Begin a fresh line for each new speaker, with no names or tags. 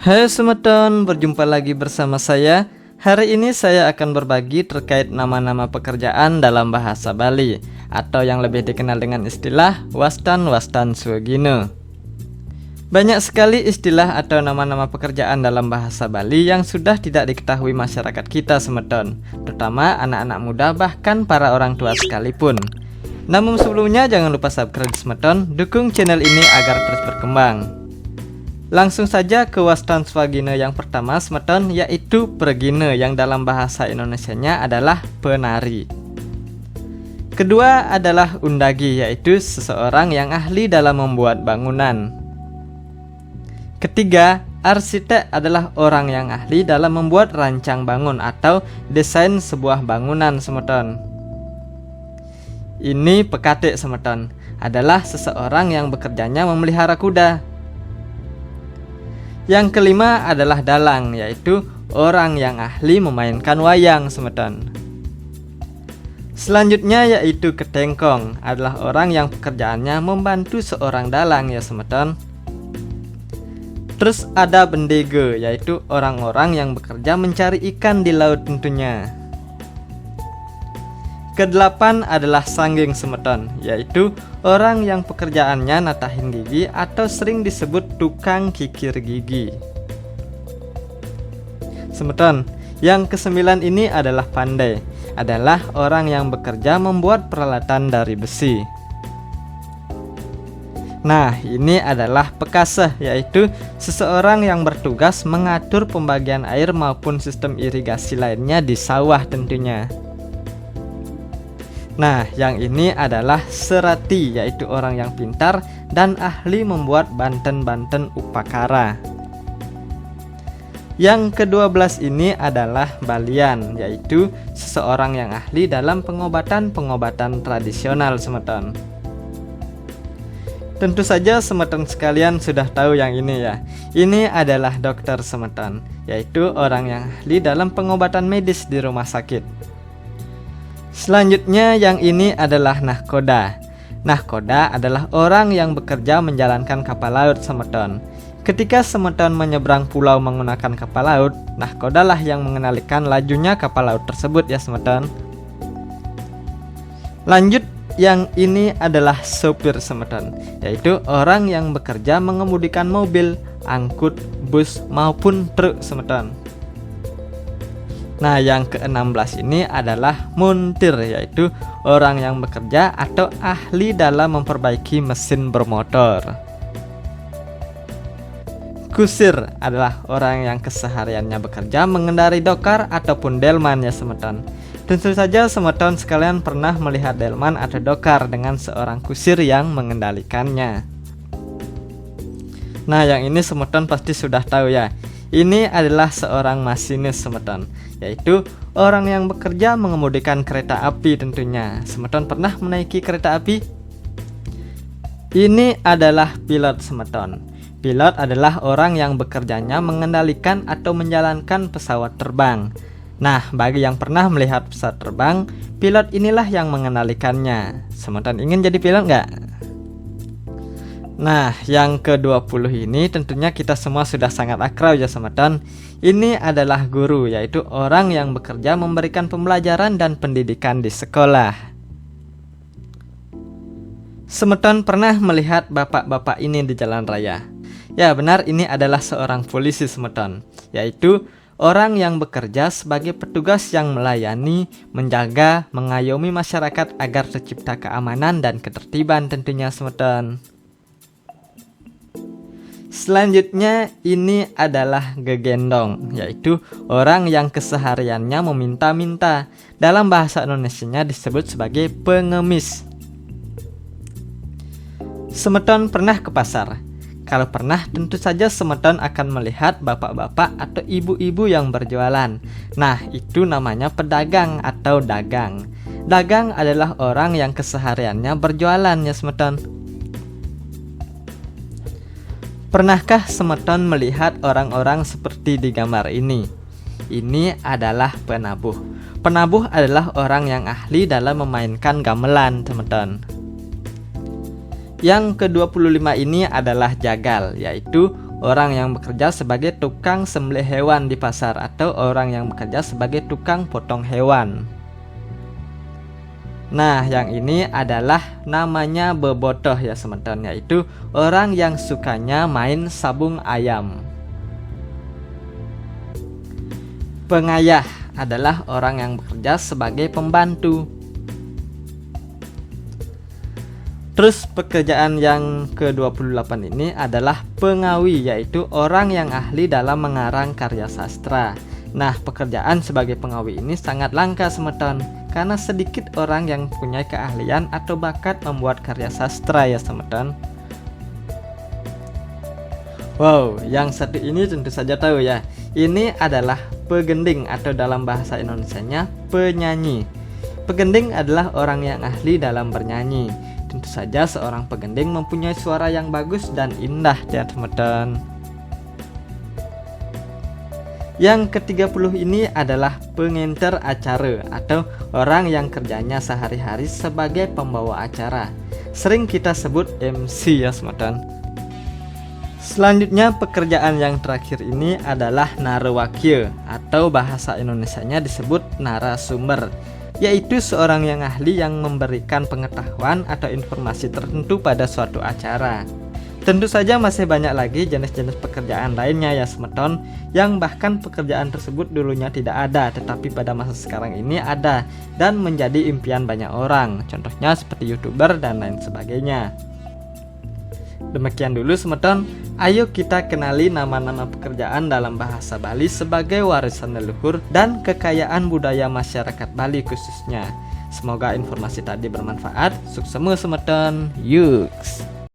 Hai semeton, berjumpa lagi bersama saya. Hari ini saya akan berbagi terkait nama-nama pekerjaan dalam bahasa Bali, atau yang lebih dikenal dengan istilah Wastan Suwegino. Banyak sekali istilah atau nama-nama pekerjaan dalam bahasa Bali yang sudah tidak diketahui masyarakat kita semeton, terutama anak-anak muda bahkan para orang tua sekalipun. Namun sebelumnya jangan lupa subscribe semeton, dukung channel ini agar terus berkembang. Langsung saja ke Wastan Suwegino yang pertama semeton, yaitu Pregino yang dalam bahasa Indonesianya adalah penari. Kedua adalah Undagi, yaitu seseorang yang ahli dalam membuat bangunan. Ketiga, arsitek adalah orang yang ahli dalam membuat rancang bangun atau desain sebuah bangunan semeton. Ini pekatik semeton, adalah seseorang yang bekerjanya memelihara kuda. Yang kelima adalah dalang, yaitu orang yang ahli memainkan wayang semeton. Selanjutnya yaitu ketengkong, adalah orang yang pekerjaannya membantu seorang dalang ya semeton. Terus ada bendego, yaitu orang-orang yang bekerja mencari ikan di laut tentunya. Kedelapan adalah sanggeng semeton, yaitu orang yang pekerjaannya natahin gigi atau sering disebut tukang kikir gigi. Semeton, yang kesembilan ini adalah pandai, adalah orang yang bekerja membuat peralatan dari besi. Nah, ini adalah pekaseh, yaitu seseorang yang bertugas mengatur pembagian air maupun sistem irigasi lainnya di sawah tentunya. Nah, yang ini adalah serati, yaitu orang yang pintar dan ahli membuat banten-banten upakara. Yang ke-12 ini adalah balian, yaitu seseorang yang ahli dalam pengobatan-pengobatan tradisional semeton. Tentu saja semeton sekalian sudah tahu yang ini ya. Ini adalah dokter semeton, yaitu orang yang ahli dalam pengobatan medis di rumah sakit. Selanjutnya yang ini adalah nahkoda. Nahkoda adalah orang yang bekerja menjalankan kapal laut semeton. Ketika semeton menyeberang pulau menggunakan kapal laut, nahkoda lah yang mengendalikan lajunya kapal laut tersebut ya semeton. Lanjut, yang ini adalah sopir semeton, yaitu orang yang bekerja mengemudikan mobil, angkut, bus maupun truk semeton. Nah, yang ke-16 ini adalah montir, yaitu orang yang bekerja atau ahli dalam memperbaiki mesin bermotor. Kusir adalah orang yang kesehariannya bekerja mengendarai dokar ataupun delman ya semeton. Tentu saja semeton sekalian pernah melihat delman atau dokar dengan seorang kusir yang mengendalikannya. Nah, yang ini semeton pasti sudah tahu ya. Ini adalah seorang masinis semeton, yaitu orang yang bekerja mengemudikan kereta api tentunya. Semeton pernah menaiki kereta api? Ini adalah pilot semeton. Pilot adalah orang yang bekerjanya mengendalikan atau menjalankan pesawat terbang. Nah, bagi yang pernah melihat pesawat terbang, pilot inilah yang mengendalikannya. Semeton ingin jadi pilot nggak? Nah, yang ke-20 ini tentunya kita semua sudah sangat akrab ya semeton. Ini adalah guru, yaitu orang yang bekerja memberikan pembelajaran dan pendidikan di sekolah. Semeton pernah melihat bapak-bapak ini di jalan raya. Ya benar, ini adalah seorang polisi semeton, yaitu orang yang bekerja sebagai petugas yang melayani, menjaga, mengayomi masyarakat agar tercipta keamanan dan ketertiban tentunya semeton. Selanjutnya ini adalah gegendong, yaitu orang yang kesehariannya meminta-minta. Dalam bahasa Indonesianya disebut sebagai pengemis. Semeton pernah ke pasar? Kalau pernah, tentu saja semeton akan melihat bapak-bapak atau ibu-ibu yang berjualan. Nah, itu namanya pedagang atau dagang. Dagang adalah orang yang kesehariannya berjualan ya semeton. Pernahkah semeton melihat orang-orang seperti di gambar ini? Ini adalah penabuh. Penabuh adalah orang yang ahli dalam memainkan gamelan semeton. Yang ke-25 ini adalah jagal, yaitu orang yang bekerja sebagai tukang sembelih hewan di pasar atau orang yang bekerja sebagai tukang potong hewan. Nah, yang ini adalah namanya bebotoh ya teman-teman, yaitu orang yang sukanya main sabung ayam. Pengayah adalah orang yang bekerja sebagai pembantu. Terus pekerjaan yang ke-28 ini adalah pengawi, yaitu orang yang ahli dalam mengarang karya sastra. Nah, pekerjaan sebagai pengawi ini sangat langka teman-teman, karena sedikit orang yang punya keahlian atau bakat membuat karya sastra ya teman-teman. Wow, yang satu ini tentu saja tahu ya. Ini adalah pegending atau dalam bahasa Indonesianya penyanyi. Pegending adalah orang yang ahli dalam bernyanyi. Tentu saja seorang pegending mempunyai suara yang bagus dan indah ya teman-teman. Yang ke-30 ini adalah pengenter acara atau orang yang kerjanya sehari-hari sebagai pembawa acara. Sering kita sebut MC ya teman-teman. Selanjutnya pekerjaan yang terakhir ini adalah narewakil atau bahasa Indonesianya disebut narasumber, yaitu seorang yang ahli yang memberikan pengetahuan atau informasi tertentu pada suatu acara. Tentu saja masih banyak lagi jenis-jenis pekerjaan lainnya ya teman-teman, yang bahkan pekerjaan tersebut dulunya tidak ada tetapi pada masa sekarang ini ada dan menjadi impian banyak orang. Contohnya seperti YouTuber dan lain sebagainya. Demikian dulu teman-teman, ayo kita kenali nama-nama pekerjaan dalam bahasa Bali sebagai warisan leluhur dan kekayaan budaya masyarakat Bali khususnya. Semoga informasi tadi bermanfaat. Sukses teman-teman. Yuks.